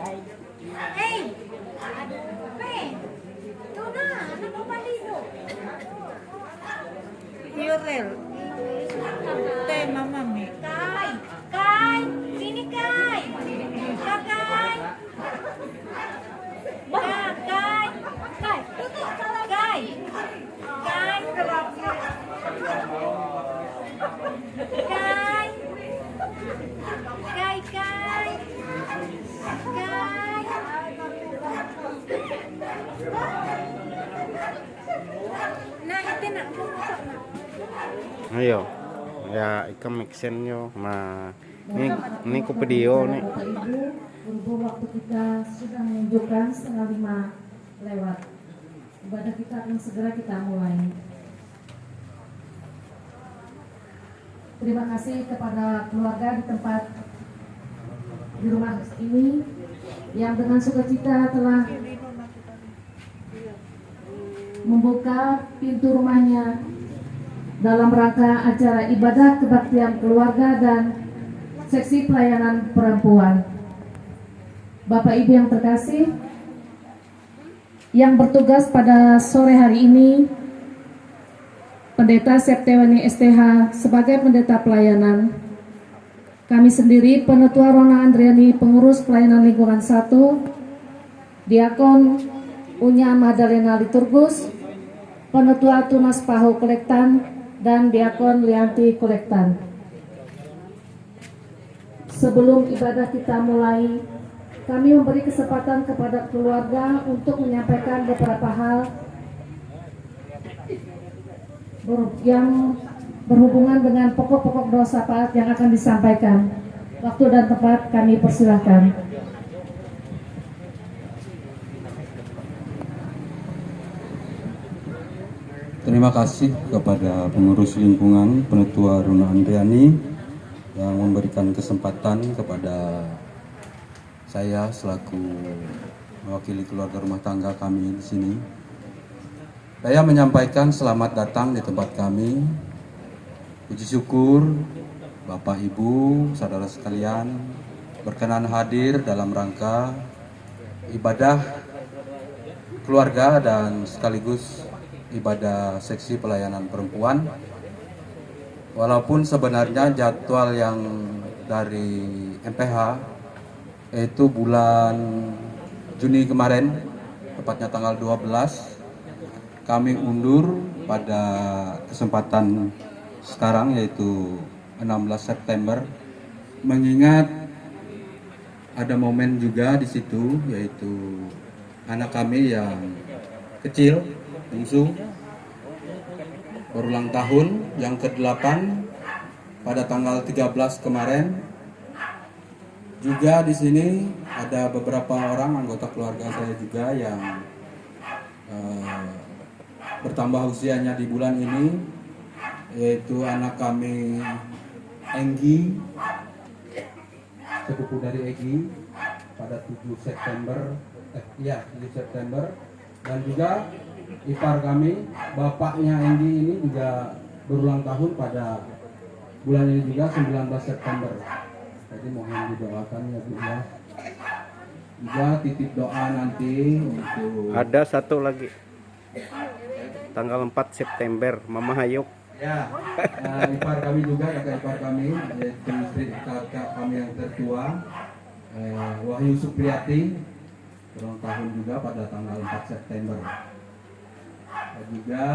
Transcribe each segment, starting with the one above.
Hey, pe, tu na, anak ko palido. Yurel, teh mama mi. Kai, Kai, sini Kai. Kak Kai. Kai, Kai, tutup salah Kai. Kai, Kai. Kai, Kai. Kai. Nah, itu nak putusok nak. Ayo, ya ikam action yo, ini ku video nih. Berhubung waktu kita sudah menunjukkan 4:30 lewat, ibadah kita akan segera kita mulai. Terima kasih kepada keluarga di tempat di rumah ini yang dengan sukacita telah membuka pintu rumahnya dalam rangka acara ibadah kebaktian keluarga dan seksi pelayanan perempuan. Bapak Ibu yang terkasih, yang bertugas pada sore hari ini, Pendeta Septiani STH sebagai pendeta pelayanan, kami sendiri Penetua Rona Andriani pengurus pelayanan lingkungan 1, Diakon Unya Madalena Liturgus, Penetua Tunas Pahu Kolektan, dan Diakon Lianti Kolektan. Sebelum ibadah kita mulai, kami memberi kesempatan kepada keluarga untuk menyampaikan beberapa hal yang berhubungan dengan pokok-pokok doa syafaat yang akan disampaikan. Waktu dan tempat kami persilahkan. Terima kasih kepada pengurus lingkungan Penetua Rona Andriani yang memberikan kesempatan kepada saya selaku mewakili keluarga rumah tangga kami di sini. Saya menyampaikan selamat datang di tempat kami. Puji syukur Bapak Ibu, saudara sekalian berkenan hadir dalam rangka ibadah keluarga dan sekaligus ibadah seksi pelayanan perempuan. Walaupun sebenarnya jadwal yang dari MPH yaitu bulan Juni kemarin, tepatnya tanggal 12, kami undur pada kesempatan sekarang yaitu 16 September, mengingat ada momen juga di situ yaitu anak kami yang kecil, bungsu, berulang tahun yang ke-8 pada tanggal 13 kemarin. Juga di sini ada beberapa orang anggota keluarga saya juga yang bertambah usianya di bulan ini, yaitu anak kami Enggi, sepupu dari Egi, pada 7 September, 7 September, dan juga ipar kami, bapaknya Enggi ini juga berulang tahun pada bulan ini juga 19 September. Jadi mohon didoakan ya Bu ya. Juga titip doa nanti untuk Ada satu lagi, tanggal 4 September, Mama Hayuk. ya, ipar kami juga, kakak ipar kami, yaitu istri kakak kami yang tertua, Wahyu Supriyati, ulang tahun juga pada tanggal 4 September. Dan juga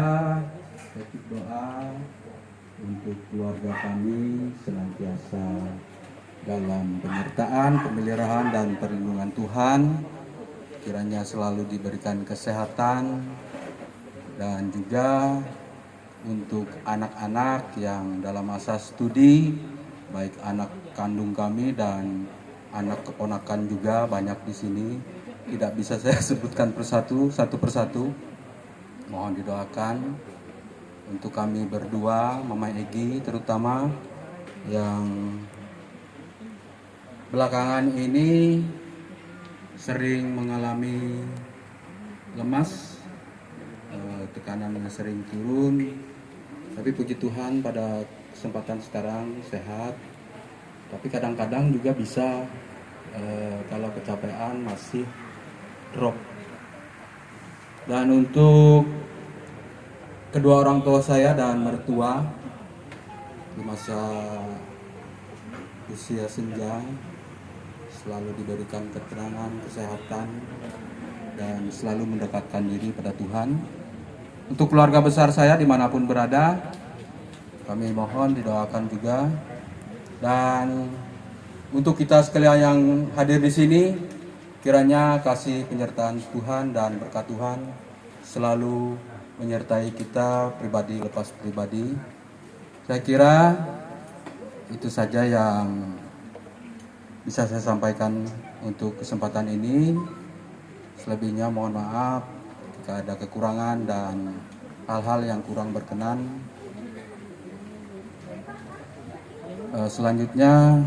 titip doa untuk keluarga kami senantiasa dalam penyertaan, pemeliharaan dan perlindungan Tuhan, kiranya selalu diberikan kesehatan, dan juga untuk anak-anak yang dalam masa studi, baik anak kandung kami dan anak keponakan juga banyak di sini. Tidak bisa saya sebutkan satu persatu. Mohon didoakan untuk kami berdua, Mama Egi terutama, yang belakangan ini sering mengalami lemas, tekanannya sering turun, tapi puji Tuhan pada kesempatan sekarang sehat. Tapi kadang-kadang juga bisa kalau kecapean, masih drop. Dan untuk kedua orang tua saya dan mertua di masa usia senja selalu diberikan keterangan, kesehatan, dan selalu mendekatkan diri pada Tuhan. Untuk keluarga besar saya dimanapun berada, kami mohon didoakan juga. Dan untuk kita sekalian yang hadir di sini, kiranya kasih penyertaan Tuhan dan berkat Tuhan selalu menyertai kita pribadi lepas pribadi. Saya kira itu saja yang bisa saya sampaikan untuk kesempatan ini. Selebihnya mohon maaf jika ada kekurangan dan hal-hal yang kurang berkenan. Selanjutnya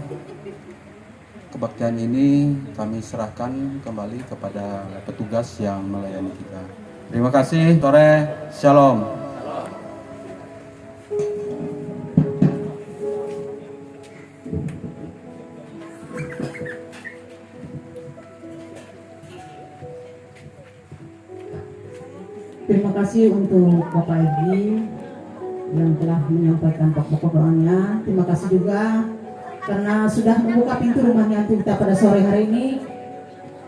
kebaktian ini kami serahkan kembali kepada petugas yang melayani kita. Terima kasih, sore, shalom. Terima kasih untuk Bapak Egi yang telah menyampaikan pokok doanya. Terima kasih juga karena sudah membuka pintu rumahnya untuk kita pada sore hari ini,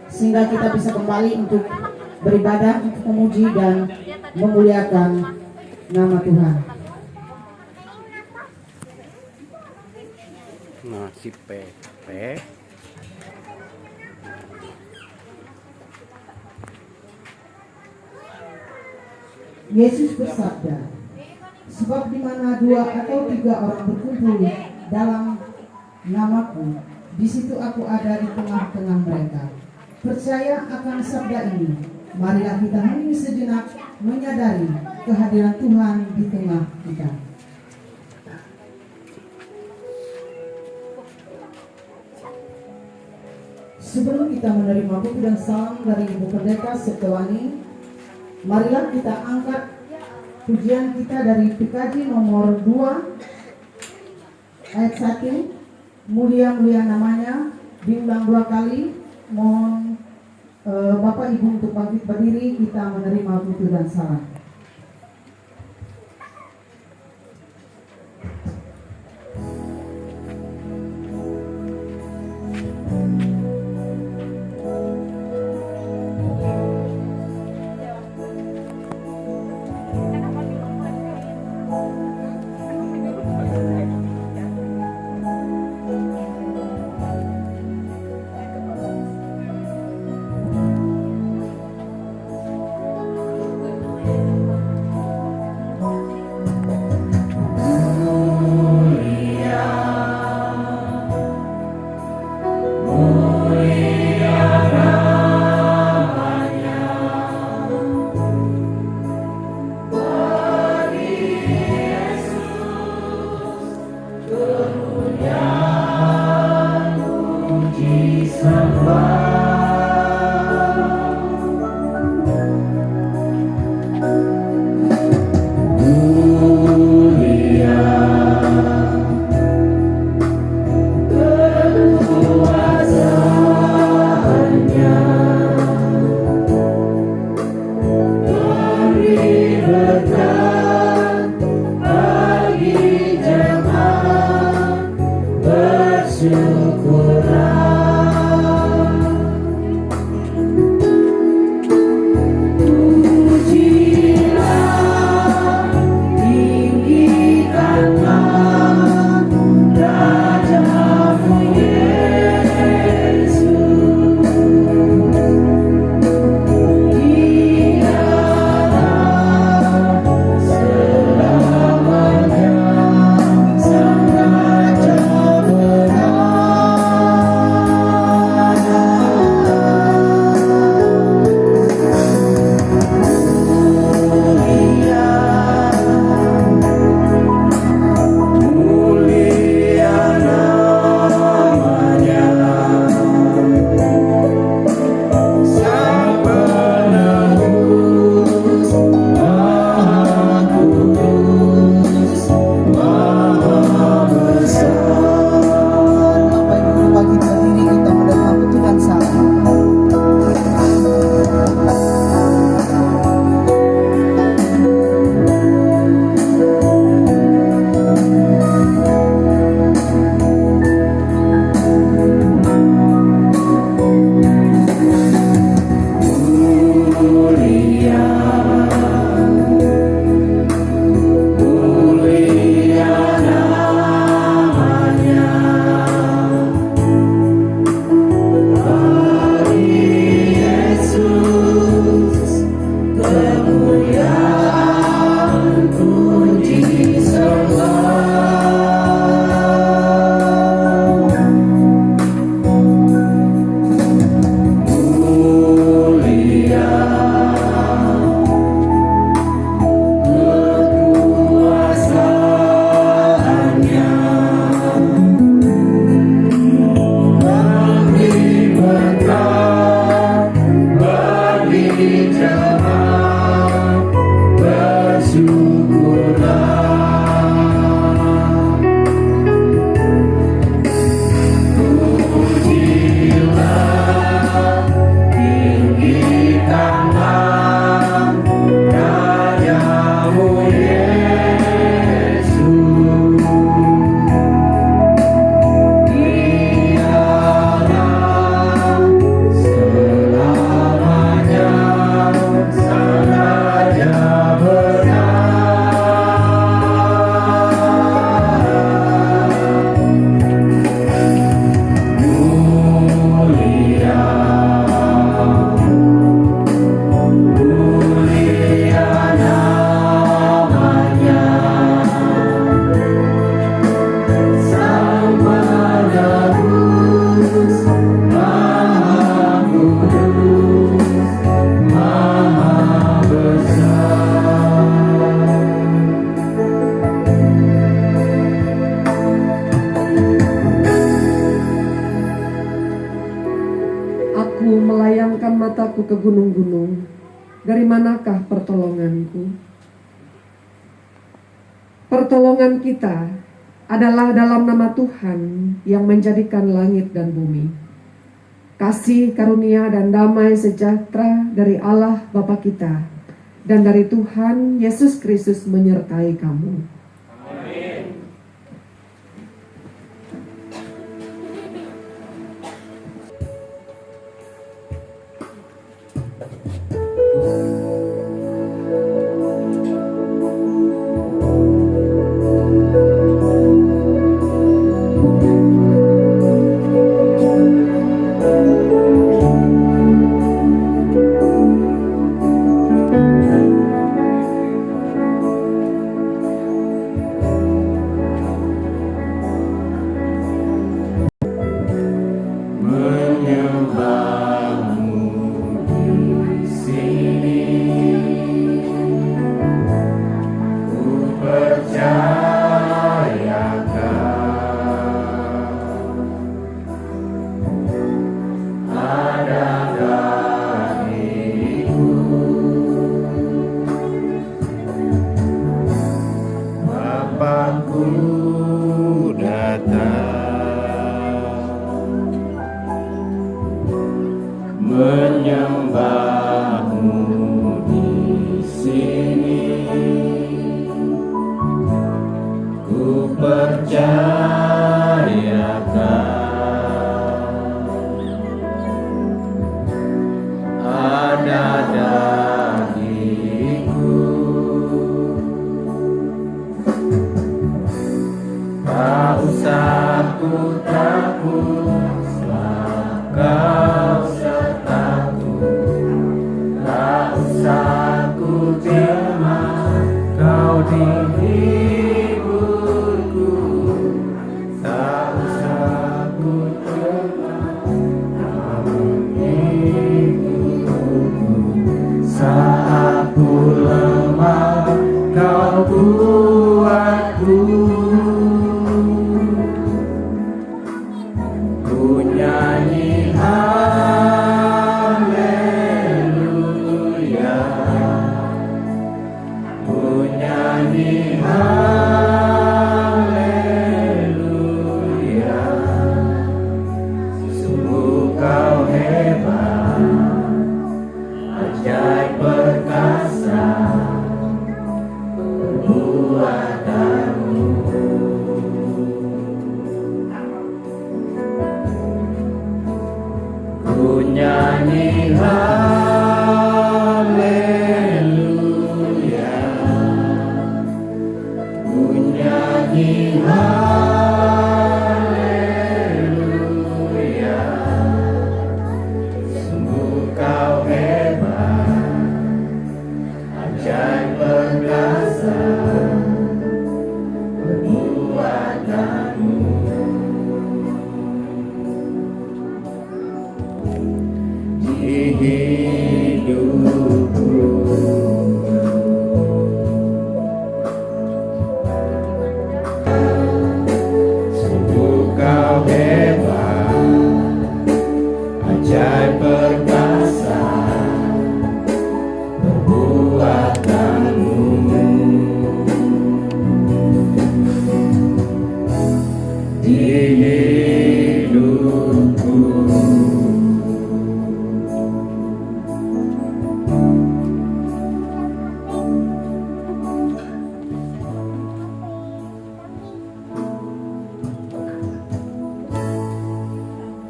sehingga kita bisa kembali untuk beribadah, untuk memuji dan memuliakan nama Tuhan. Nah, si Pepe. Yesus bersabda, sebab di mana 2 atau 3 orang berkumpul dalam namaku, di situ aku ada di tengah-tengah mereka. Percaya akan sabda ini, marilah kita hening sejenak menyadari kehadiran Tuhan di tengah kita. Sebelum kita menerima buku dan salam dari Ibu Pendeta Septewani, marilah kita angkat pujian kita dari PKJ nomor 2 ayat 1, mulia-mulia namanya, diulang 2 kali. Mohon Bapak Ibu untuk bangkit berdiri, kita menerima buku dan salam. Aku melayangkan mataku ke gunung-gunung. Dari manakah pertolonganku? Pertolongan kita adalah dalam nama Tuhan yang menjadikan langit dan bumi. Kasih, karunia, dan damai sejahtera dari Allah Bapa kita dan dari Tuhan Yesus Kristus menyertai kamu.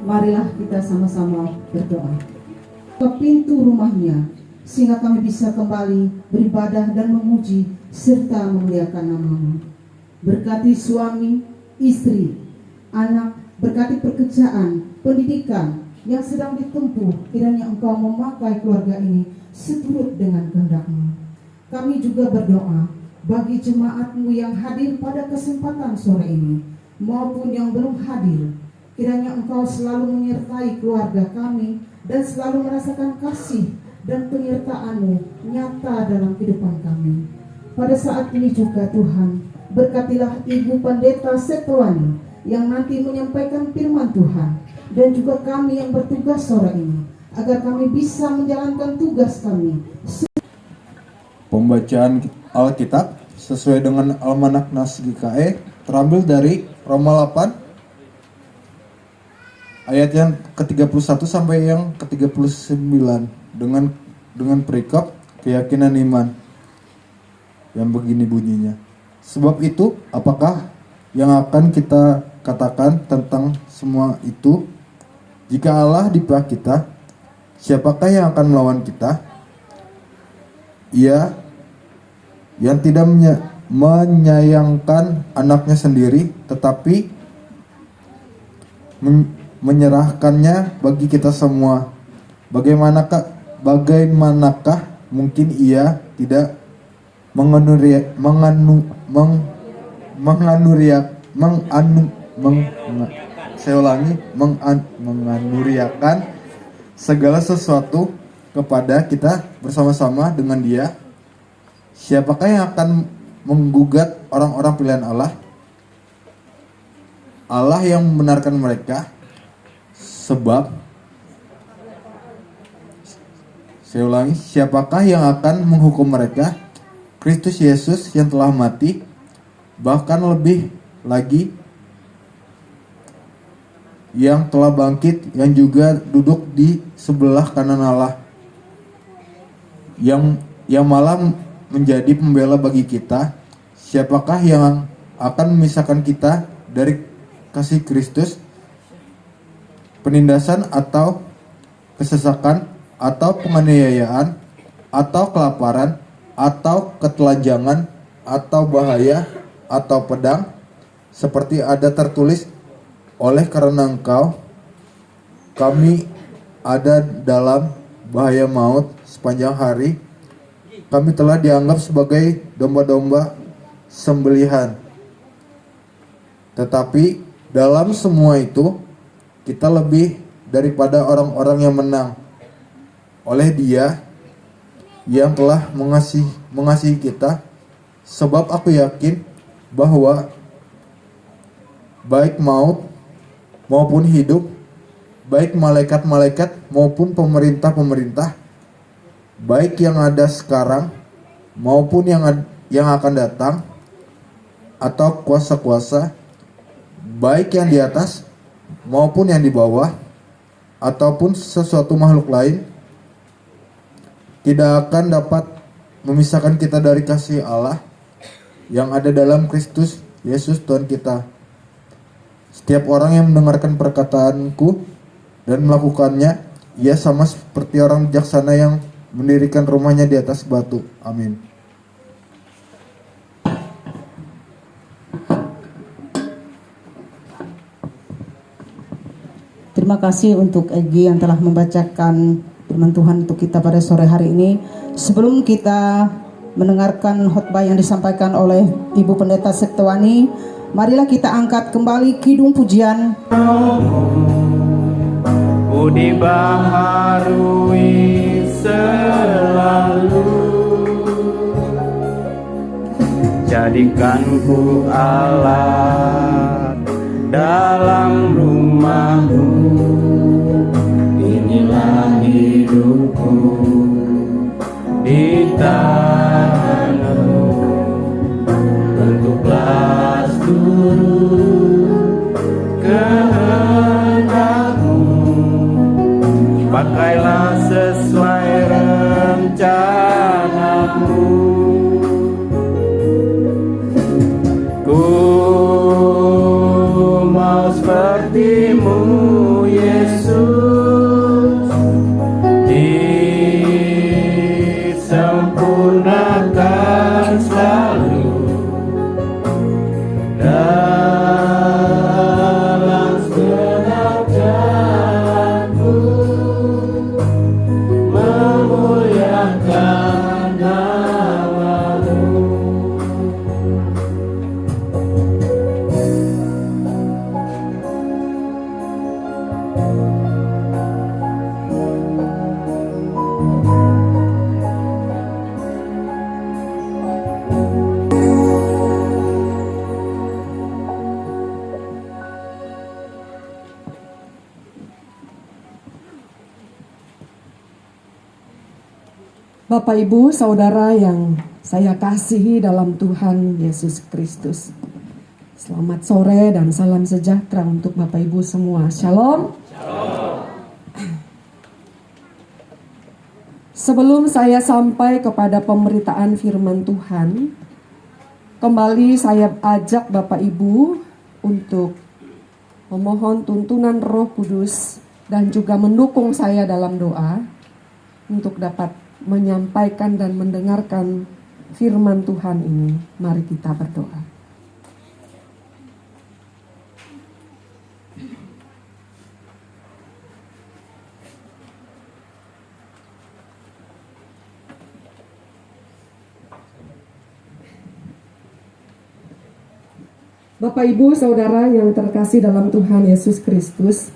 Marilah kita sama-sama berdoa. Ke pintu rumahnya, sehingga kami bisa kembali beribadah dan memuji serta memuliakan nama-Mu. Berkati suami, istri, anak, berkati pekerjaan, pendidikan yang sedang ditempuh, kiranya Engkau memakai keluarga ini seturut dengan kehendak-Mu. Kami juga berdoa bagi jemaat-Mu yang hadir pada kesempatan sore ini, maupun yang belum hadir. Kiranya Engkau selalu menyertai keluarga kami dan selalu merasakan kasih dan penyertaan-Mu nyata dalam kehidupan kami. Pada saat ini juga Tuhan, berkatilah Ibu Pendeta Setowani yang nanti menyampaikan firman Tuhan, dan juga kami yang bertugas sore ini. agar kami bisa menjalankan tugas kami. Pembacaan Alkitab sesuai dengan Almanak Nas GKE terambil dari Roma 8 ayat yang ke-31 sampai yang ke-39 dengan perikop keyakinan iman yang begini bunyinya. Sebab itu, apakah yang akan kita katakan tentang semua itu? Jika Allah di pihak kita, siapakah yang akan melawan kita? Ia yang tidak menyayangkan anaknya sendiri, tetapi menyerahkannya bagi kita semua. Bagaimanakah mungkin ia tidak menganuriakan segala sesuatu kepada kita bersama-sama dengan Dia? Siapakah yang akan menggugat orang-orang pilihan Allah? Allah yang membenarkan mereka. Sebab, saya ulangi, siapakah yang akan menghukum mereka? Kristus Yesus yang telah mati, bahkan lebih lagi yang telah bangkit, yang juga duduk di sebelah kanan Allah, yang malah menjadi pembela bagi kita. Siapakah yang akan memisahkan kita dari kasih Kristus? Penindasan atau kesesakan atau penganiayaan atau kelaparan atau ketelanjangan atau bahaya atau pedang, seperti ada tertulis, oleh karena engkau kami ada dalam bahaya maut sepanjang hari. Kami telah dianggap sebagai domba-domba sembelihan. Tetapi dalam semua itu kita lebih daripada orang-orang yang menang oleh Dia yang telah mengasihi kita. Sebab aku yakin bahwa baik maut maupun hidup, baik malaikat-malaikat maupun pemerintah-pemerintah, baik yang ada sekarang maupun yang akan datang, atau kuasa-kuasa, baik yang di atas maupun yang di bawah, ataupun sesuatu makhluk lain, tidak akan dapat memisahkan kita dari kasih Allah yang ada dalam Kristus Yesus Tuhan kita. Setiap orang yang mendengarkan perkataanku dan melakukannya, ia sama seperti orang bijaksana yang mendirikan rumahnya di atas batu. Amin. Terima kasih untuk Egi yang telah membacakan firman Tuhan untuk kita pada sore hari ini. Sebelum kita mendengarkan khotbah yang disampaikan oleh Ibu Pendeta Septwani, marilah kita angkat kembali kidung pujian. Ku dibaharui selalu, jadikan ku alat dalam rumahmu. Inilah hidupku di tanganmu, bentuklah seluruh kehendakmu. Pakailah sesuai rencanamu. Ku mau sepertimu, Yesus, disempurnakan selalu dalam segenap jalanku, memuliakan nama. Bapak, Ibu, Saudara yang saya kasihi dalam Tuhan Yesus Kristus. Selamat sore dan salam sejahtera untuk Bapak Ibu semua. Shalom. Sebelum saya sampai kepada pemberitaan firman Tuhan, kembali saya ajak Bapak Ibu untuk memohon tuntunan Roh Kudus dan juga mendukung saya dalam doa untuk dapat menyampaikan dan mendengarkan firman Tuhan ini. Mari kita berdoa. Bapak, Ibu, Saudara yang terkasih dalam Tuhan Yesus Kristus,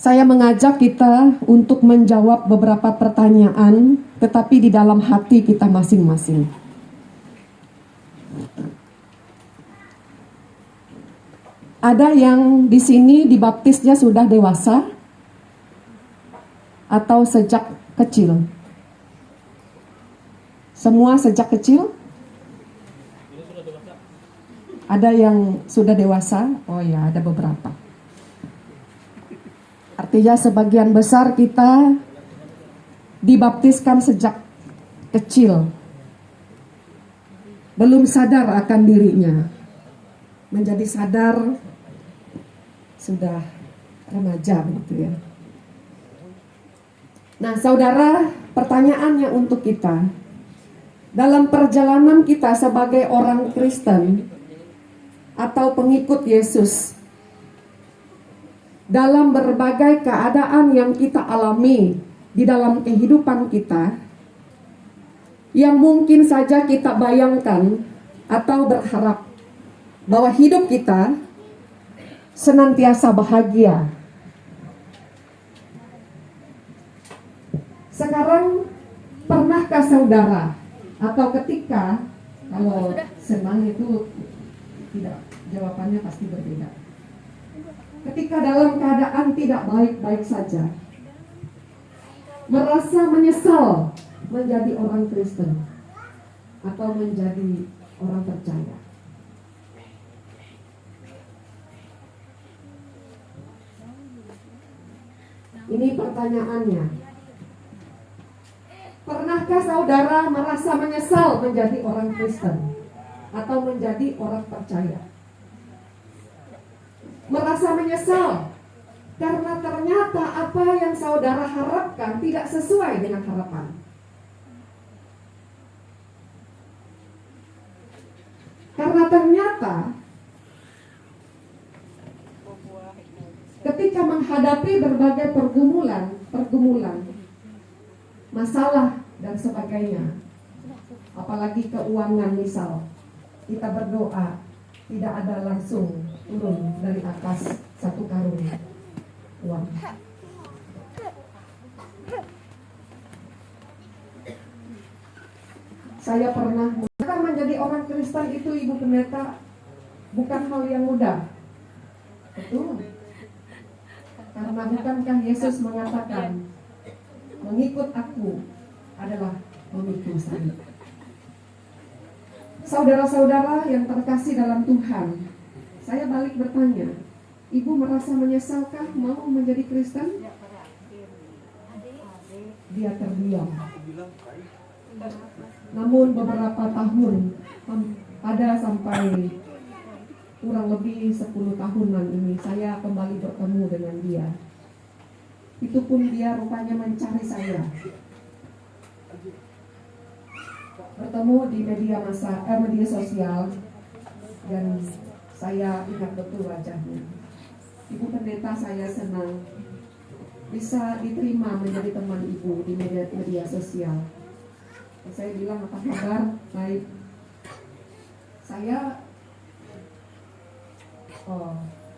saya mengajak kita untuk menjawab beberapa pertanyaan, tetapi di dalam hati kita masing-masing. Ada yang di sini dibaptisnya sudah dewasa atau sejak kecil? Semua sejak kecil? Ada yang sudah dewasa? Oh ya, ada beberapa. Artinya sebagian besar kita dibaptiskan sejak kecil. Belum sadar akan dirinya. Menjadi sadar sudah remaja begitu ya. Nah, saudara, pertanyaannya untuk kita. Dalam perjalanan kita sebagai orang Kristen atau pengikut Yesus, dalam berbagai keadaan yang kita alami di dalam kehidupan kita, yang mungkin saja kita bayangkan atau berharap bahwa hidup kita senantiasa bahagia. Sekarang, pernahkah saudara atau ketika, kalau senang itu tidak, jawabannya pasti berbeda. Ketika dalam keadaan tidak baik-baik saja, merasa menyesal menjadi orang Kristen atau menjadi orang percaya. Ini pertanyaannya. Pernahkah saudara merasa menyesal menjadi orang Kristen atau menjadi orang percaya? Merasa menyesal karena ternyata apa yang saudara harapkan tidak sesuai dengan harapan. Karena ternyata ketika menghadapi berbagai pergumulan, masalah dan sebagainya, apalagi keuangan misal, kita berdoa tidak ada langsung turun dari atas satu karung uang. Saya pernah menjadi orang Kristen itu, Ibu Pendeta, bukan hal yang mudah. Betul. Karena bukankah Yesus mengatakan, mengikut aku adalah memikul salib. Saudara-saudara yang terkasih dalam Tuhan, saya balik bertanya, Ibu merasa menyesalkah mau menjadi Kristen? Dia terdiam. Namun beberapa tahun, ada sampai kurang lebih 10 tahunan ini, saya kembali bertemu dengan dia. Itu pun dia rupanya mencari saya. Bertemu di media sosial, dan saya ingat betul wajahnya. Ibu Pendeta, saya senang bisa diterima menjadi teman Ibu di media sosial. Saya bilang, apa kabar? Baik. Saya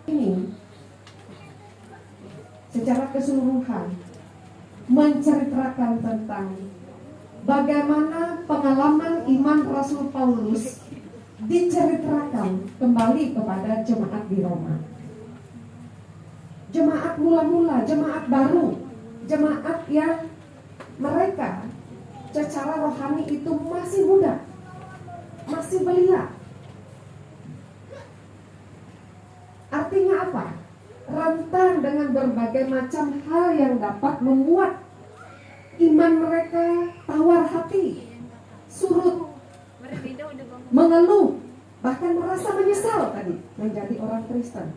ini secara keseluruhan menceritakan tentang bagaimana pengalaman iman Rasul Paulus diceritakan kembali kepada jemaat di Roma. Jemaat mula-mula, jemaat baru jemaat yang mereka secara rohani itu masih muda, masih belia. Artinya apa? Rentan dengan berbagai macam hal yang dapat membuat iman mereka tawar hati, surut, mengeluh, bahkan merasa menyesal tadi menjadi orang Kristen.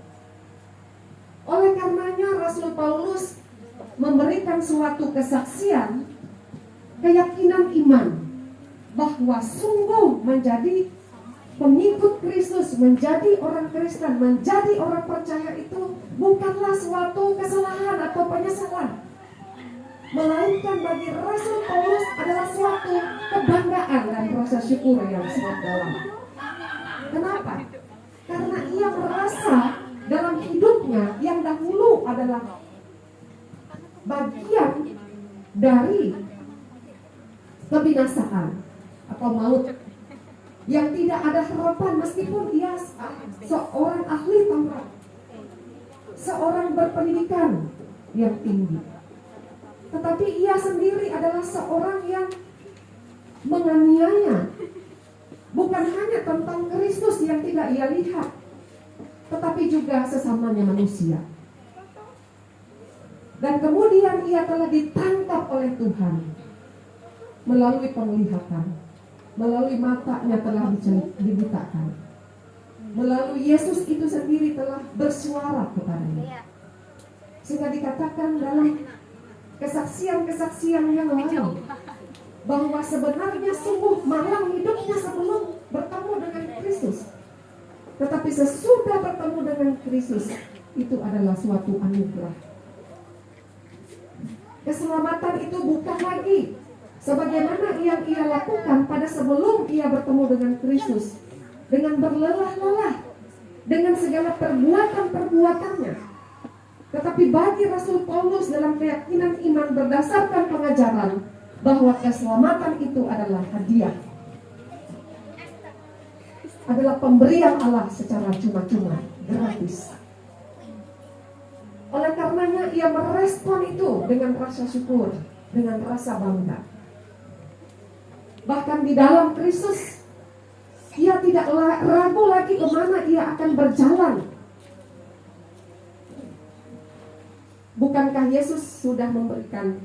Oleh karenanya Rasul Paulus memberikan suatu kesaksian, keyakinan iman bahwa sungguh menjadi pengikut Kristus, menjadi orang Kristen, menjadi orang percaya itu bukanlah suatu kesalahan atau penyesalan, melainkan bagi Rasul Paulus adalah suatu kebanggaan dan rasa syukur yang sangat dalam. Kenapa? Karena ia merasa dalam hidupnya yang dahulu adalah bagian dari kebinasaan atau maut, yang tidak ada harapan meskipun dia seorang ahli Taurat, seorang berpendidikan yang tinggi. Tetapi ia sendiri adalah seorang yang menganiaya, bukan hanya tentang Kristus yang tidak ia lihat, tetapi juga sesamanya manusia. Dan kemudian ia telah ditangkap oleh Tuhan melalui penglihatan, melalui matanya telah dibukakan, melalui Yesus itu sendiri telah bersuara kepadanya, sehingga dikatakan dalam kesaksian-kesaksian yang lain bahwa sebenarnya sungguh malang hidupnya sebelum bertemu dengan Kristus, tetapi sesudah bertemu dengan Kristus itu adalah suatu anugerah. Keselamatan itu bukan lagi sebagaimana yang ia lakukan pada sebelum ia bertemu dengan Kristus, dengan berlelah-lelah, dengan segala perbuatan-perbuatannya. Tetapi bagi Rasul Paulus dalam keyakinan iman berdasarkan pengajaran bahwa keselamatan itu adalah hadiah, adalah pemberian Allah secara cuma-cuma, gratis. Oleh karenanya ia merespon itu dengan rasa syukur, dengan rasa bangga. Bahkan di dalam Kristus ia tidak ragu lagi kemana ia akan berjalan. Bukankah Yesus sudah memberikan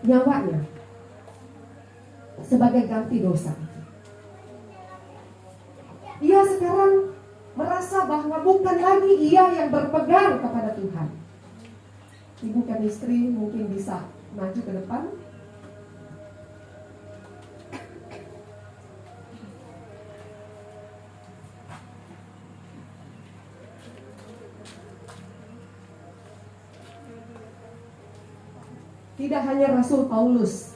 nyawanya sebagai ganti dosa? Ia sekarang merasa bahwa bukan lagi ia yang berpegang kepada Tuhan. Ibu chemistry mungkin bisa maju ke depan. Tidak hanya Rasul Paulus,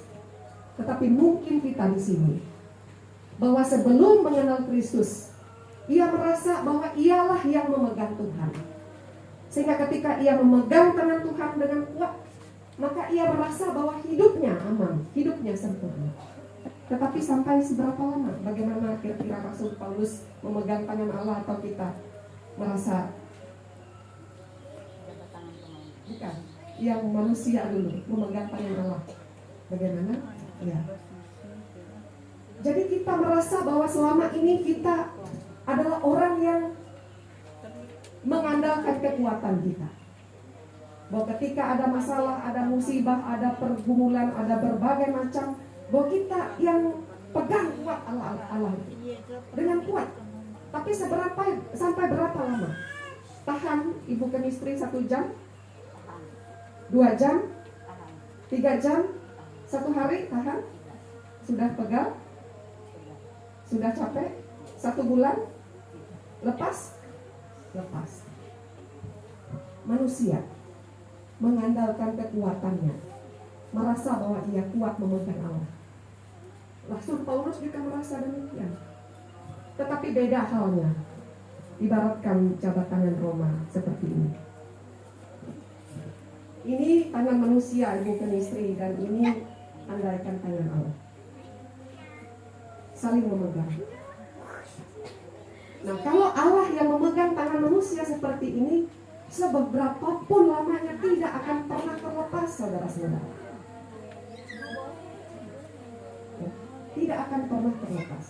tetapi mungkin kita di sini, bahwa sebelum mengenal Kristus, ia merasa bahwa ialah yang memegang Tuhan. Sehingga ketika ia memegang tangan Tuhan dengan kuat, maka ia merasa bahwa hidupnya aman, hidupnya sempurna. Tetapi sampai seberapa lama? Bagaimana kira-kira Rasul Paulus memegang tangan Allah, atau kita merasa bukan? Yang manusia dulu memegang tangan Allah. Bagaimana? Ya. Jadi kita merasa bahwa selama ini kita adalah orang yang mengandalkan kekuatan kita. Bahwa ketika ada masalah, ada musibah, ada pergumulan, ada berbagai macam, bahwa kita yang pegang kuat Allah itu dengan kuat. Tapi sampai berapa lama? Tahan ibu chemistry 1 jam? 2 jam, 3 jam, 1 hari tahan, sudah pegal, sudah capek, 1 bulan, lepas. Manusia mengandalkan kekuatannya, merasa bahwa ia kuat memegang Allah. Rasul Paulus juga merasa demikian. Tetapi beda halnya, ibaratkan jabat tangan Roma seperti ini. Ini tangan manusia, ibu chemistry, dan ini andaikan tangan Allah. Saling memegang. Nah, kalau Allah yang memegang tangan manusia seperti ini, seberapapun lamanya tidak akan pernah terlepas, saudara-saudara. Ya, tidak akan pernah terlepas.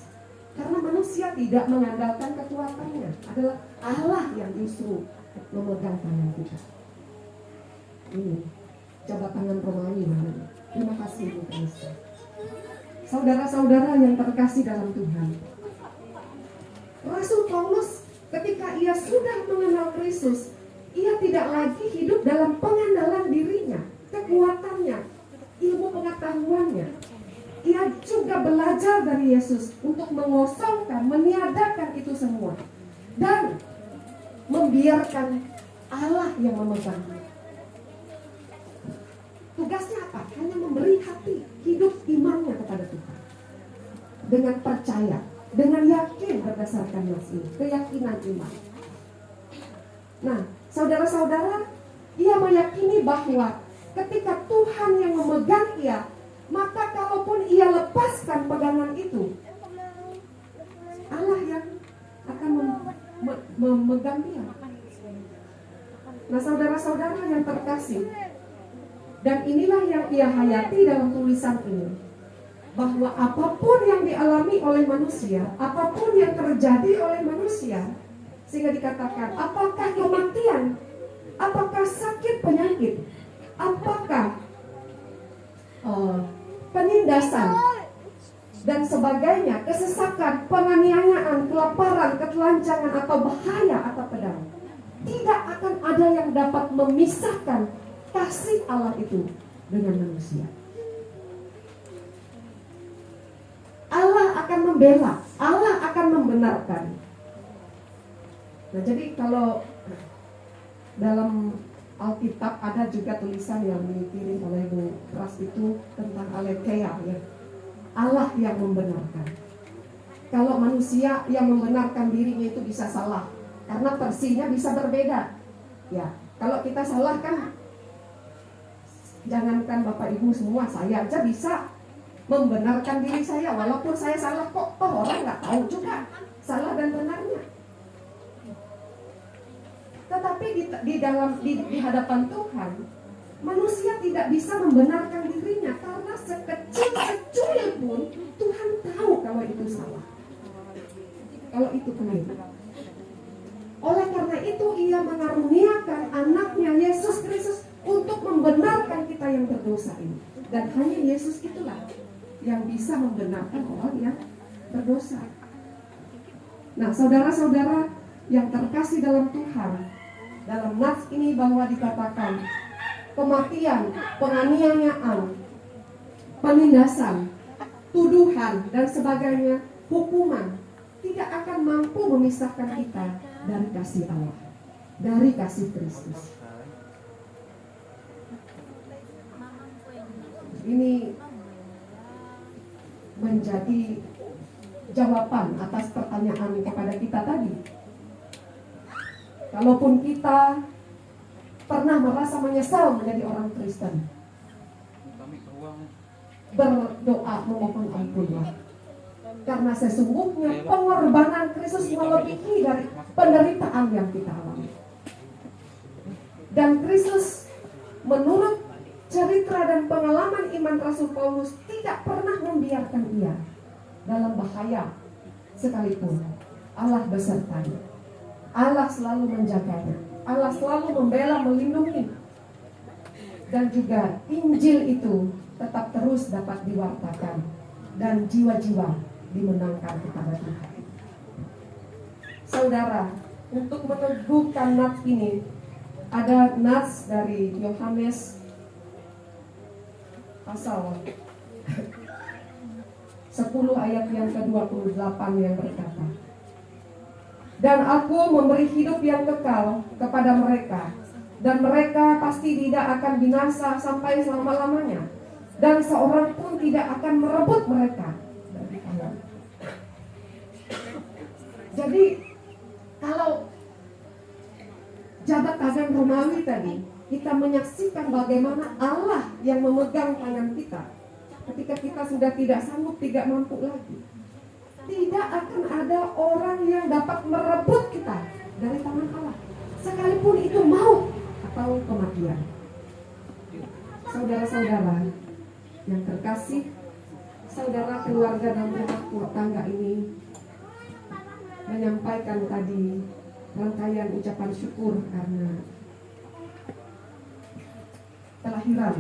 Karena manusia tidak mengandalkan kekuatannya, adalah Allah yang justru memegang tangan kita. Ini coba tangan Romawi mana? Terima kasih Bu Krista. Saudara-saudara yang terkasih dalam Tuhan, Rasul Paulus ketika ia sudah mengenal Kristus, ia tidak lagi hidup dalam pengandalan dirinya, kekuatannya, ilmu pengetahuannya. Ia juga belajar dari Yesus untuk mengosongkan, meniadakan itu semua, dan membiarkan Allah yang memegangnya. Tugasnya apa? Hanya memberi hati, hidup imannya kepada Tuhan dengan percaya, dengan yakin berdasarkan nas ini, keyakinan iman. Nah, saudara-saudara, ia meyakini bahwa ketika Tuhan yang memegang ia, maka kalaupun ia lepaskan pegangan itu, Allah yang akan memegang dia. Nah, saudara-saudara yang terkasih, dan inilah yang ia hayati dalam tulisan ini, bahwa apapun yang dialami oleh manusia, apapun yang terjadi oleh manusia, sehingga dikatakan apakah kematian, apakah sakit penyakit, apakah penindasan dan sebagainya, kesesakan, penganiayaan, kelaparan, ketelanjangan atau bahaya atau pedang, tidak akan ada yang dapat memisahkan kasih Allah itu dengan manusia. Allah akan membela, Allah akan membenarkan. Nah, jadi kalau dalam Alkitab ada juga tulisan yang dikirim oleh Bu Pras itu tentang aletheia, ya. Allah yang membenarkan. Kalau manusia yang membenarkan dirinya itu bisa salah, karena versinya bisa berbeda. Ya, kalau kita salah kan, jangankan Bapak Ibu semua, saya aja bisa membenarkan diri saya, walaupun saya salah kok, toh orang nggak tahu juga salah dan benarnya. Tetapi di hadapan Tuhan, manusia tidak bisa membenarkan dirinya karena sekecil secuil pun Tuhan tahu kalau itu salah, kalau itu keliru. Oleh karena itu ia mengaruniakan anaknya Yesus Kristus untuk membenarkan kita yang berdosa ini. Dan hanya Yesus itulah yang bisa membenarkan orang yang berdosa. Nah, saudara-saudara yang terkasih dalam Tuhan, dalam nas ini bahwa dikatakan kematian, penganiayaan, penindasan, tuduhan dan sebagainya, hukuman tidak akan mampu memisahkan kita dari kasih Allah, dari kasih Kristus. Ini menjadi jawaban atas pertanyaan kepada kita tadi. Kalaupun kita pernah merasa menyesal menjadi orang Kristen, berdoa memohon ampunlah, karena sesungguhnya pengorbanan Kristus melebihi dari penderitaan yang kita alami. Dan Kristus menurut cerita dan pengalaman iman Rasul Paulus tidak pernah membiarkan ia dalam bahaya sekalipun. Allah besertanya, Allah selalu menjaganya, Allah selalu membela, melindungi. Dan juga Injil itu tetap terus dapat diwartakan dan jiwa-jiwa dimenangkan kepada Tuhan. Saudara, untuk meneguhkan nas ini, ada nas dari Yohanes pasal 10 ayat yang ke-28 yang berkata, dan aku memberi hidup yang kekal kepada mereka, dan mereka pasti tidak akan binasa sampai selama-lamanya, dan seorang pun tidak akan merebut mereka dari tangan. Jadi kalau jabat tangan Romawi tadi, kita menyaksikan bagaimana Allah yang memegang tangan kita ketika kita sudah tidak sanggup, tidak mampu lagi. Tidak akan ada orang yang dapat merebut kita dari tangan Allah, sekalipun itu maut atau kematian. Saudara-saudara yang terkasih, saudara keluarga dan rumah tangga ini menyampaikan tadi rangkaian ucapan syukur karena kelahiran,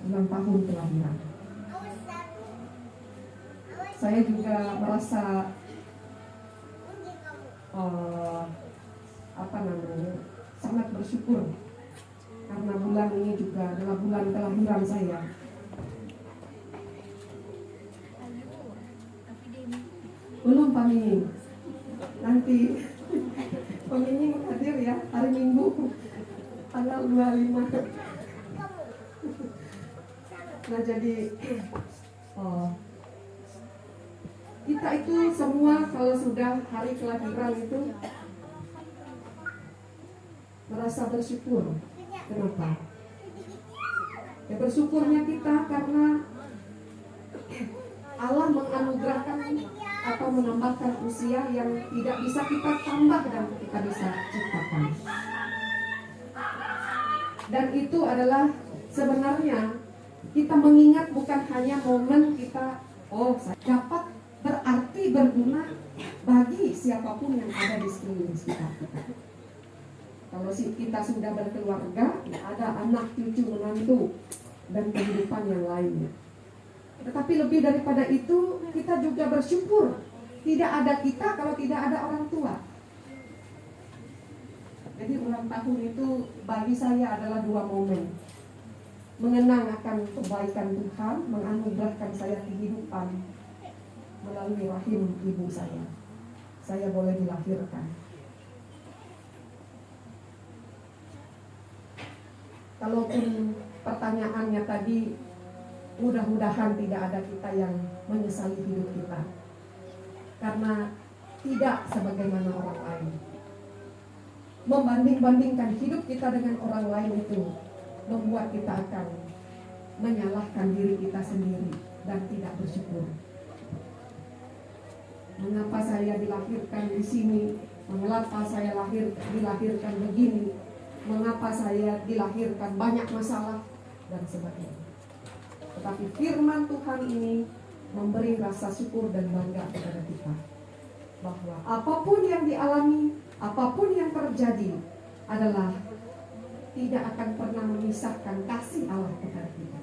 ulang tahun kelahiran. Saya juga merasa sangat bersyukur karena bulan ini juga adalah bulan kelahiran saya. Belum Pak Minying, nanti Pak Minying hadir ya hari Minggu tanggal 25. Nah jadi kita itu semua kalau sudah hari kelahiran itu merasa bersyukur. Kenapa? Ya bersyukurnya kita karena Allah menganugerahkan atau menambahkan usia yang tidak bisa kita tambah dan kita bisa ciptakan. Dan itu adalah sebenarnya kita mengingat bukan hanya momen kita dapat berarti berguna bagi siapapun yang ada di sekeliling sekitar kita. Kalau kita sudah berkeluarga, ya ada anak, cucu, menantu, dan kehidupan yang lainnya. Tetapi lebih daripada itu, kita juga bersyukur tidak ada kita kalau tidak ada orang tua. Jadi ulang tahun itu bagi saya adalah dua momen. Mengenang akan kebaikan Tuhan, menganugerahkan saya kehidupan melalui rahim ibu saya. Saya boleh dilahirkan. Kalaupun pertanyaannya tadi, mudah-mudahan tidak ada kita yang menyesali hidup kita. Karena tidak sebagaimana orang lain. Membanding-bandingkan hidup kita dengan orang lain itu membuat kita akan menyalahkan diri kita sendiri dan tidak bersyukur. Mengapa saya dilahirkan di sini? Mengapa saya dilahirkan begini? Mengapa saya dilahirkan banyak masalah dan sebagainya. Tetapi firman Tuhan ini memberi rasa syukur dan bangga kepada kita bahwa apapun yang dialami, apapun yang terjadi adalah tidak akan pernah memisahkan kasih Allah kepada kita.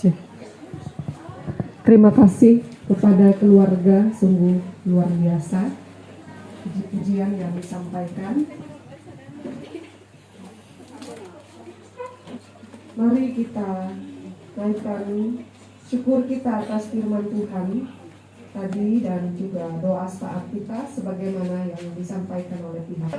Cik. Terima kasih kepada keluarga, sungguh luar biasa puji-pujian yang disampaikan. Mari kita naikkan syukur kita atas firman Tuhan tadi dan juga doa saat kita sebagaimana yang disampaikan oleh pihak.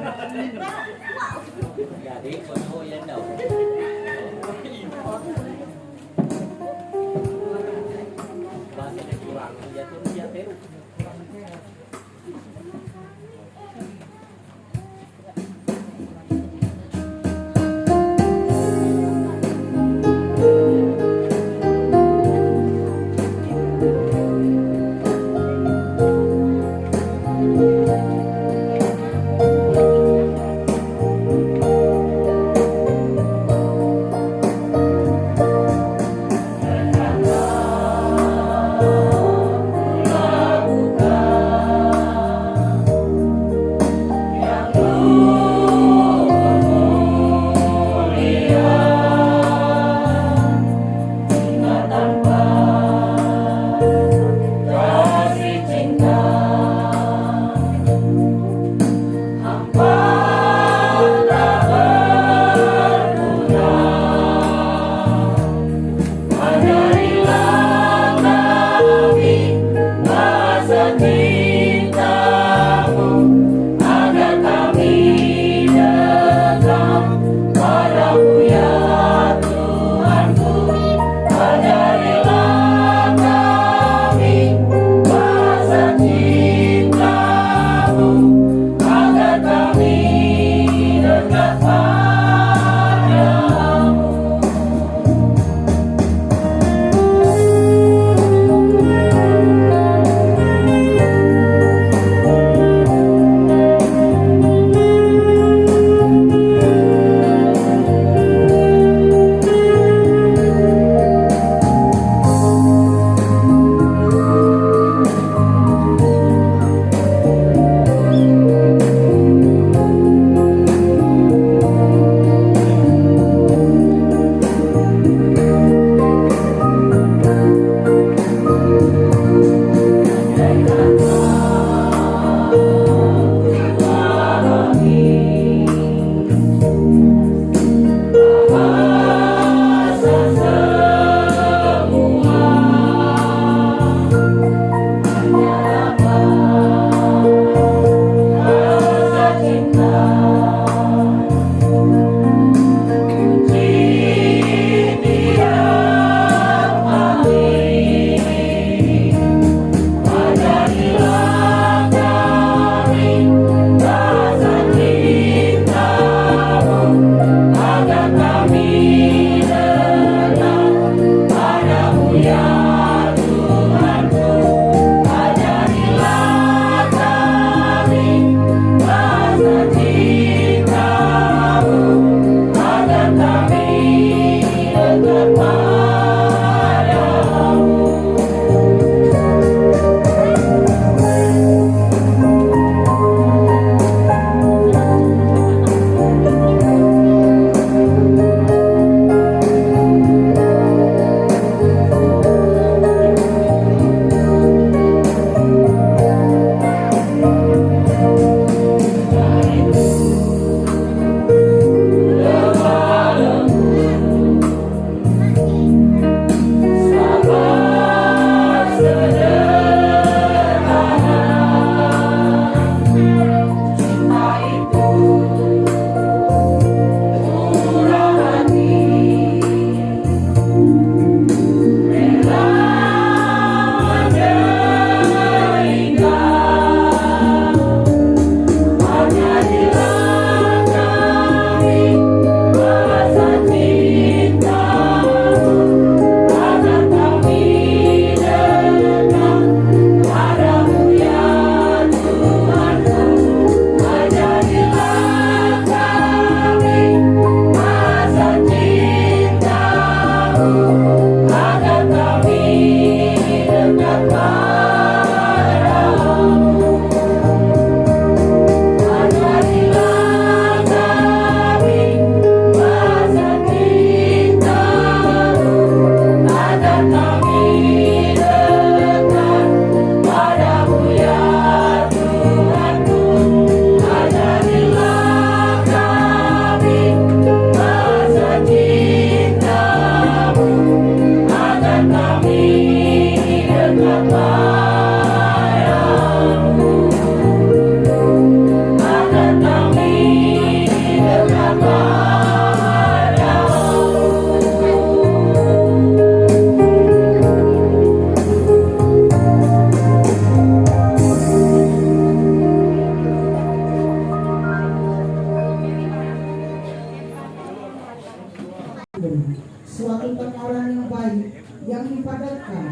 suatu pergaulan yang baik, yang dipadatkan,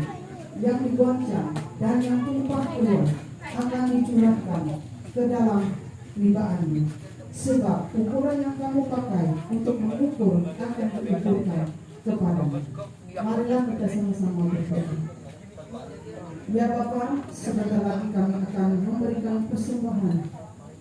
yang digoncang, dan yang tumpah keluar akan dicurahkan ke dalam libaanmu. Sebab ukuran yang kamu pakai untuk mengukur akan dituturkan kepadamu. Marilah kita sama-sama berdoa. Ya Bapa, sebentar lagi kami akan memberikan persembahan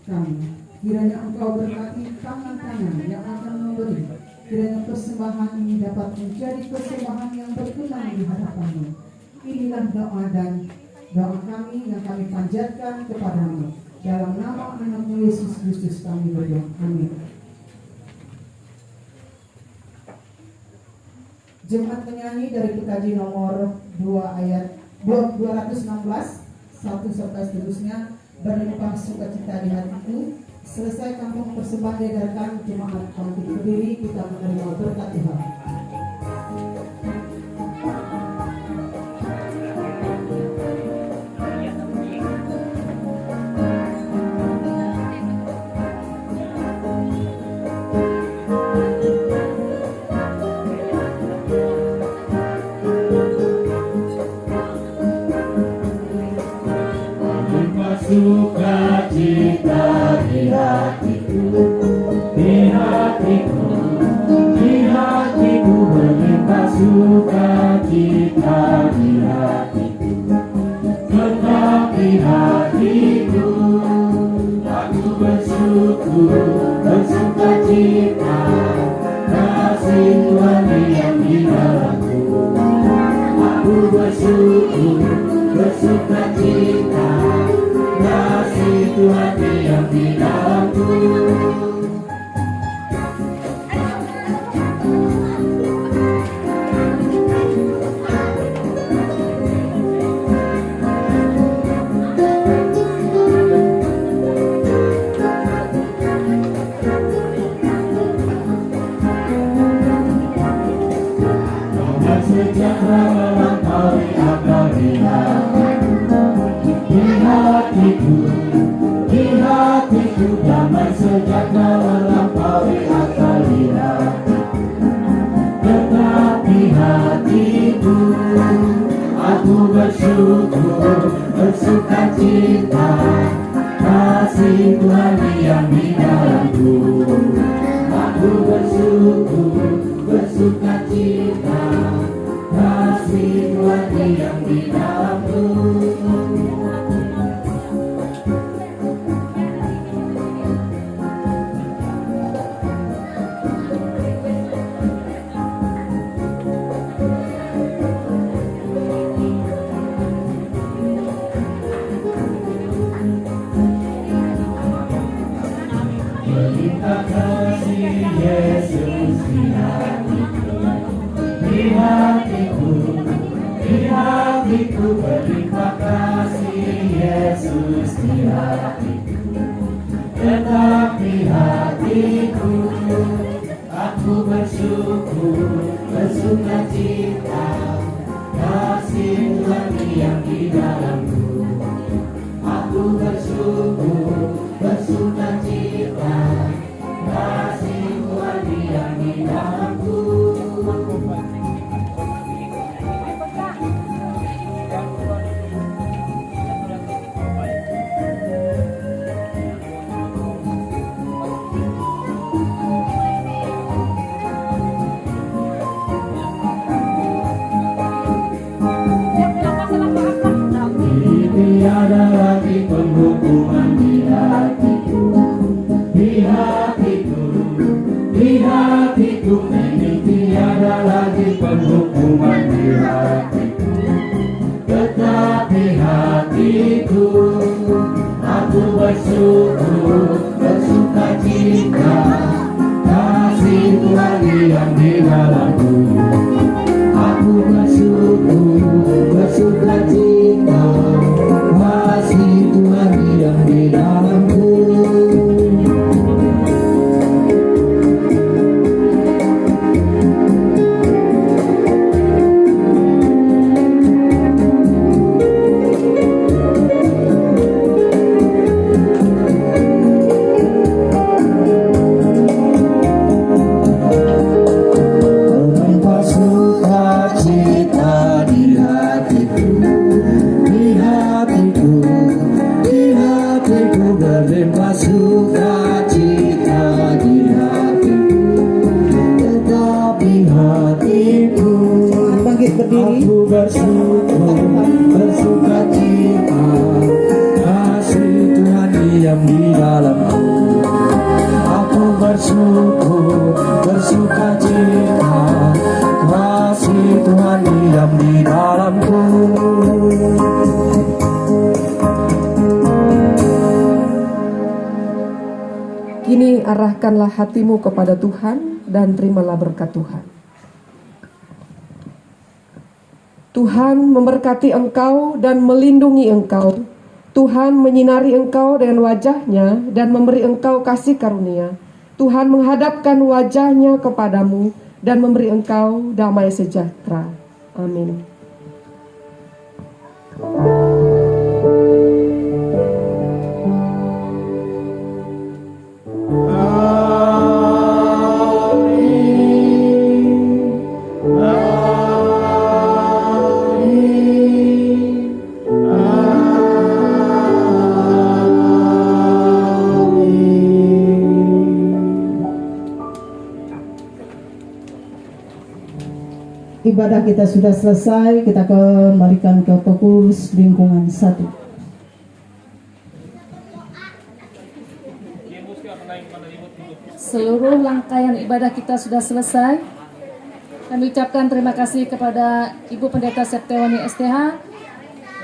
kami. Kiranya Engkau berkati tangan-tangan yang akan memberi. Kiranya persembahan ini dapat menjadi persembahan yang berkenan di hadapan-Mu. Inilah doa dan doa kami yang kami panjatkan kepadamu. Dalam nama anak-Mu Yesus Kristus kami berdoa. Amin. Jemaat penyanyi dari PKJ nomor 2 ayat 216 1 sampai seterusnya, berlimpah sukacita di hatiku. Selesai kampung persembahan diedarkan, jemaat kami berdiri, kita menerima berkat Tuhan. Sukacita di hatiku, berlimpah sukacita di hatiku. Tetapi hatiku, aku bersyukur, bersukacita, kasih Tuhan yang di dalamku. Aku bersyukur, bersukacita, kasih Tuhan yang di dalamku. Damai sejahtera melampaui akal di hatiku, damai sejahtera melampaui akal lihat. Tetapi hatiku, aku bersyukur, bersukacita, kasih Tuhan yang di dalamku. Aku bersyukur, bersukacita, kasih Tuhan yang di dalamku. Berlimpah kasih Yesus di hatiku, berlimpah kasih Yesus di hatiku. Tetapi hatiku, aku bersyukur, bersukacita, kasih Tuhan yang di dalamku. Aku bersyukur, bersukacita, kasih Tuhan yang di dalamku. Tiada lagi penghukuman di hatiku, ini tiada lagi penghukuman di hatiku. Tetapi hatiku, aku bersyukur, bersukacita, kasih Tuhan yang di dalamku. Aku bersyukur, bersukacita, bangkit berdiri. Aku bersyukur, bersuka cita, kasih Tuhan diam di dalamku. Aku bersyukur, bersuka cita, kasih Tuhan diam di dalamku. Kini arahkanlah hatimu kepada Tuhan dan terimalah berkat Tuhan. Tuhan memberkati engkau dan melindungi engkau. Tuhan menyinari engkau dengan wajahnya dan memberi engkau kasih karunia. Tuhan menghadapkan wajahnya kepadamu dan memberi engkau damai sejahtera. Amin. Ibadah kita sudah selesai, kita kembalikan ke pengurus lingkungan 1. Seluruh rangkaian ibadah kita sudah selesai. Kami ucapkan terima kasih kepada Ibu Pendeta Septiawani STH,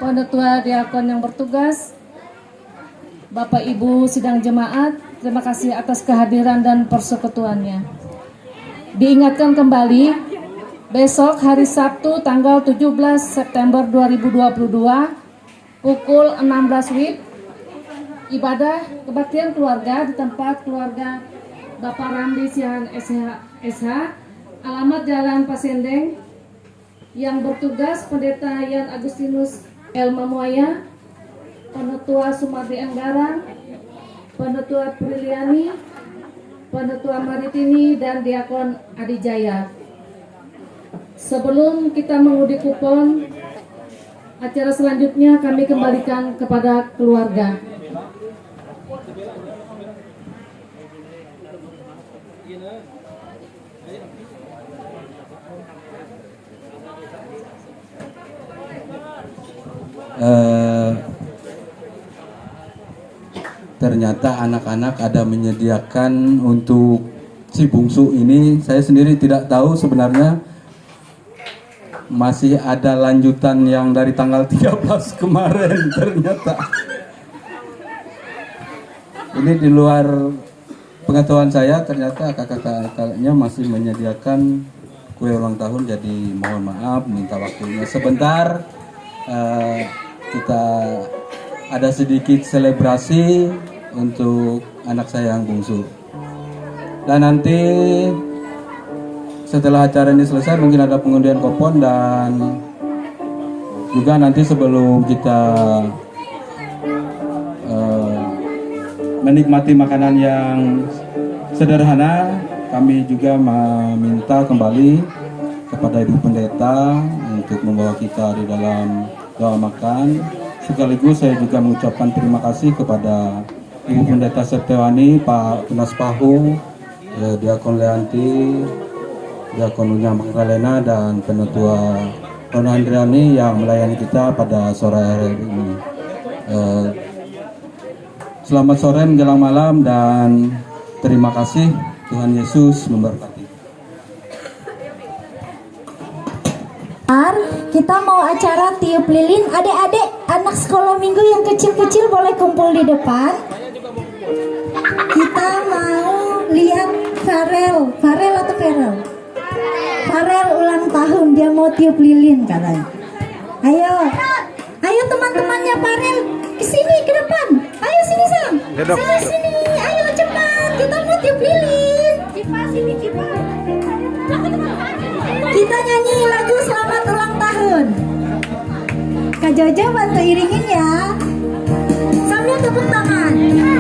Penetua Diakon yang bertugas, Bapak Ibu Sidang Jemaat, terima kasih atas kehadiran dan persekutuannya. Diingatkan kembali, besok hari Sabtu tanggal 17 September 2022 pukul 16 WIB ibadah kebaktian keluarga di tempat keluarga Bapak Ramli Sihan SH, alamat Jalan Pasendeng, yang bertugas Pendeta Yan Agustinus El Mamuaya, Penetua Sumardi Anggaran, Penetua Priliani, Penetua Maritini, dan Diakon Adijaya. Sebelum kita mengundi kupon, acara selanjutnya kami kembalikan kepada keluarga. Ternyata anak-anak ada menyediakan untuk si bungsu ini. Saya sendiri tidak tahu sebenarnya masih ada lanjutan yang dari tanggal 13 kemarin. Ternyata ini di luar pengetahuan saya, ternyata kakak-kakaknya masih menyediakan kue ulang tahun. Jadi mohon maaf, minta waktunya sebentar. Kita ada sedikit selebrasi untuk anak saya yang bungsu. Dan nanti setelah acara ini selesai mungkin ada pengundian kupon, dan juga nanti sebelum kita menikmati makanan yang sederhana, kami juga meminta kembali kepada Ibu Pendeta untuk membawa kita di dalam doa makan. Sekaligus saya juga mengucapkan terima kasih kepada Ibu Pendeta Septiawani, Pak Penas Pahu, Diakon Leanti, Diakon Unya Magdalena, dan Penetua Rona Andriani yang melayani kita pada sore hari ini. Selamat sore menjelang malam dan terima kasih. Tuhan Yesus memberkati. Kita mau acara tiup lilin. Adik-adik anak sekolah minggu yang kecil-kecil boleh kumpul di depan. Kita mau lihat Farel atau Farel? Farel ulang tahun, dia mau tiup lilin katanya. Ayo teman-temannya Farel kesini ke depan. Ayo sini Sam. Sini. Ayo cepat, kita mau tiup lilin. Cipa. Kita nyanyi lagu selamat ulang tahun. Kak Jojo bantu iringin ya. Sambil tepuk tangan. Sini.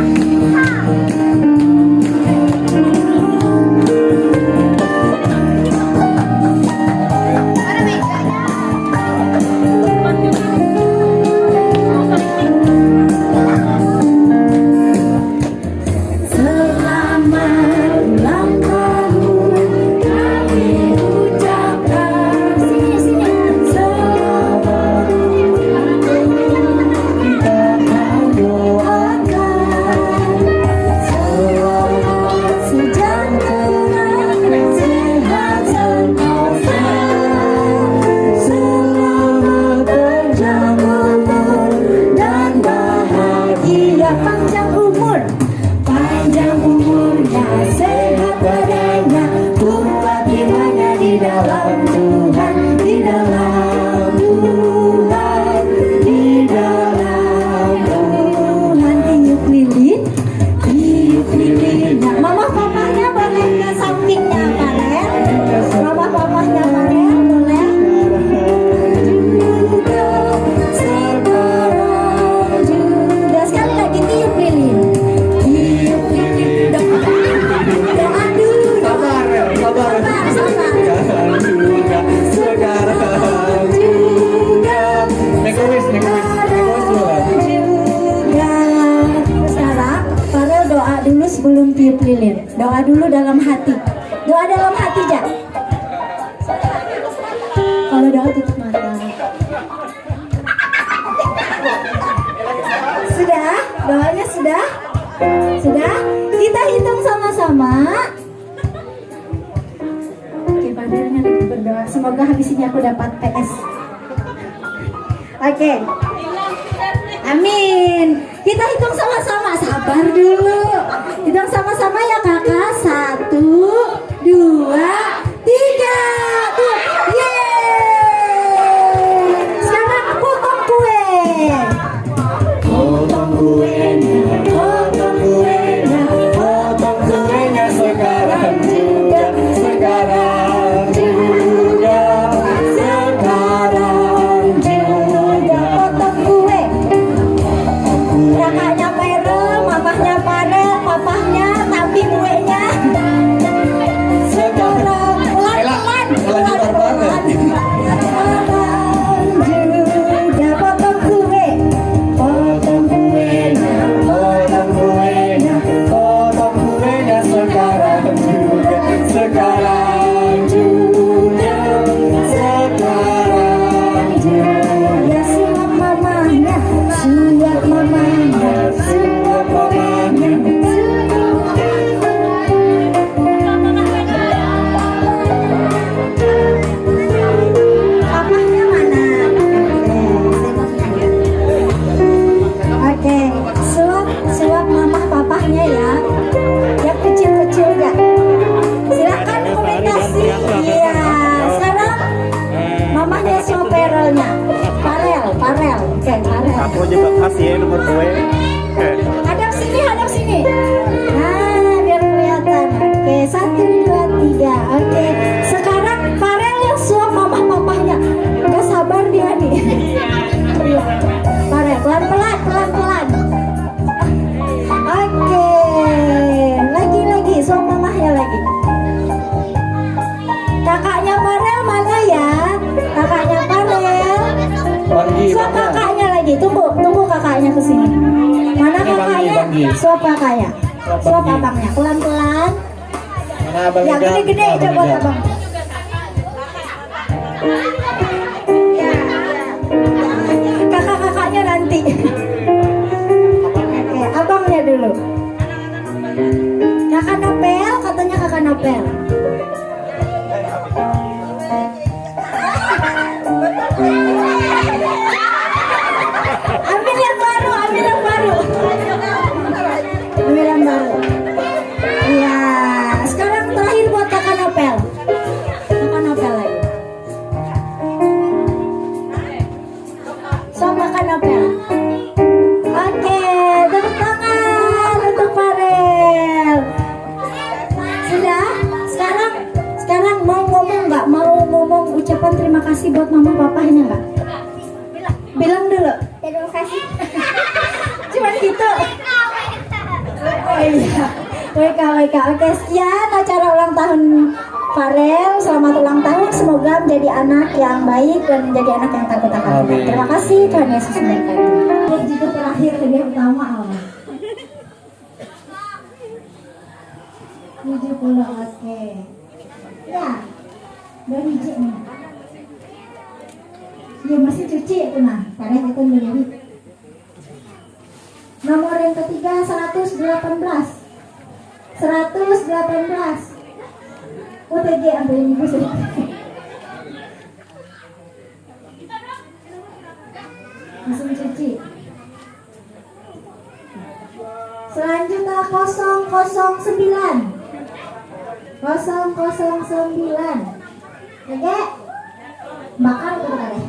doa dulu dalam hati. Doa dalam hati, Ja. Kalau doa tutup mata. Sudah? Doanya sudah? Sudah? Kita hitung sama-sama. Oke, Padelnya lagi berdoa. Semoga habis ini aku dapat PS. Oke. Amin. Kita hitung sama-sama. Sabar dulu. Hitung sama-sama ya kakak. 1, 2, 3. Tuh. Yeay. Sekarang potong kue. Potong kuenya. Potong kuenya. Potong kuenya sekarang juga. Sekarang juga. Sekarang juga. Potong kue. Kakaknya Merel, mamahnya Parel, papahnya tapi kuenya. Sekarang pelan-pelan, pelan-pelan. Sekarang juga potong kue. Potong kuenya, potong kuenya, potong kuenya sekarang juga. Sekarang juga. Sekarang juga. Suap mamanya, suap mamanya, suap mamanya. Papahnya mana? Oke, suap mamah papahnya ya. Yang kecil-kecil ya. Silakan komentasi. Iya, sekarang mamahnya suap Parelnya. Parel. Oke, Parel. Aku juga kasih ya nomor kue. Hadap sini. Nah, biar kelihatan. Oke, 1, 2, 3. Oke, sekarang Parel yang suap mamah papahnya. Gak sabar dia nih. Iya. Parel, pelan-pelan. Oke, lagi suap mamahnya lagi. Kakaknya Parel mana ya? Kakaknya Parel. Suap kakaknya lagi. Tunggu kakaknya kesini. Mana kakaknya? Suap kakaknya. Suap abangnya. Pelan-pelan. Yang gede-gede aja buat abang. Kakak-kakaknya nanti. Oke, abangnya dulu. Kakak Nopel, katanya kakak Nopel. Ambil yang baru. Iya, sekarang terakhir buat kakak Nopel. Kakak Nopel lagi. So, kakak Nopel. Oke, tepuk tangan untuk Parel. Sudah? Sekarang mau ngomong nggak? Mau ngomong ucapan terima kasih buat mama papahnya nggak? Bilang dulu. Terima kasih. Cuma gitu. Oh iya. WK. Oke, sekian acara ulang tahun Parel. Selamat ulang tahun. Semoga menjadi anak yang baik dan menjadi anak yang takut akan Tuhan. Terima kasih. Tuhan Yesus memberkati. Jika terakhir hadiah utama apa? 70. Oke. Ya. Dari hijau nih. Ya masih cuci itu nah. Karena itu menjadi. Nomor yang ketiga 118. OTG ambil ini Bu. Langsung cuci. Selanjutnya 009. Oke. Bakar tuh tadi.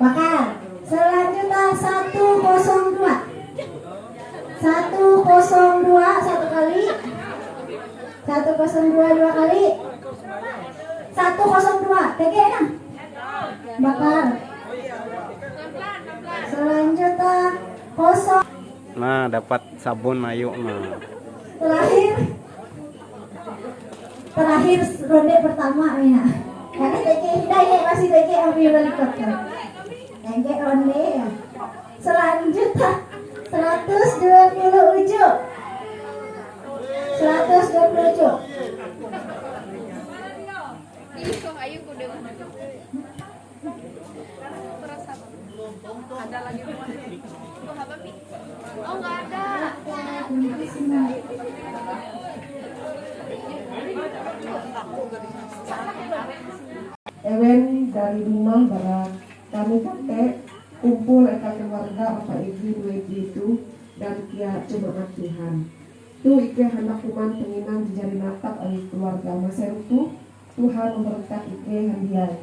Bakar. Selanjutnya 102. 102 satu kali. 102 dua kali. 102. TG nah. Bakar. Selanjutnya 0. Nah, dapat sabun mayu nah. Terakhir ronde pertama ya. Karena TG hidayah masih TG ambil helikopter. TG ronde ya. Selanjutnya 120 ujuk. 127. Ewen dari rumah barat kami kate kumpul eka keluarga Bapak Ibu itu dan kia jemaat Tuhan. Tu ike hendak kuman penginan dijari natak oleh keluarga maserutu Tuhan memberkat ike handiai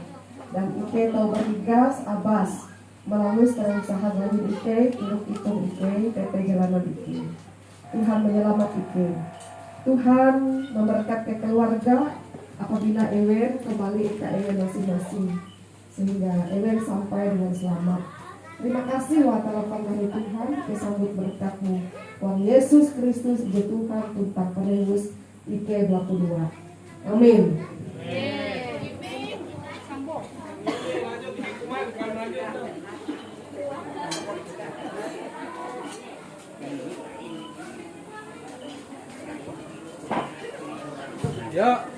dan ike tau berigas abas melalui sekarang usaha gawin ike iluk hitung ike tete jalanan ike. Tuhan menyelamat ike. Tuhan memberkat ke keluarga apabila Ewen kembali ke Ewen masing-masing sehingga Ewen sampai dengan selamat. Terima kasih watalapan dari Tuhan kesambut berkatmu. Tuhan Yesus Kristus je Tuhan tuntang penebus ike 22. Amin. Ya.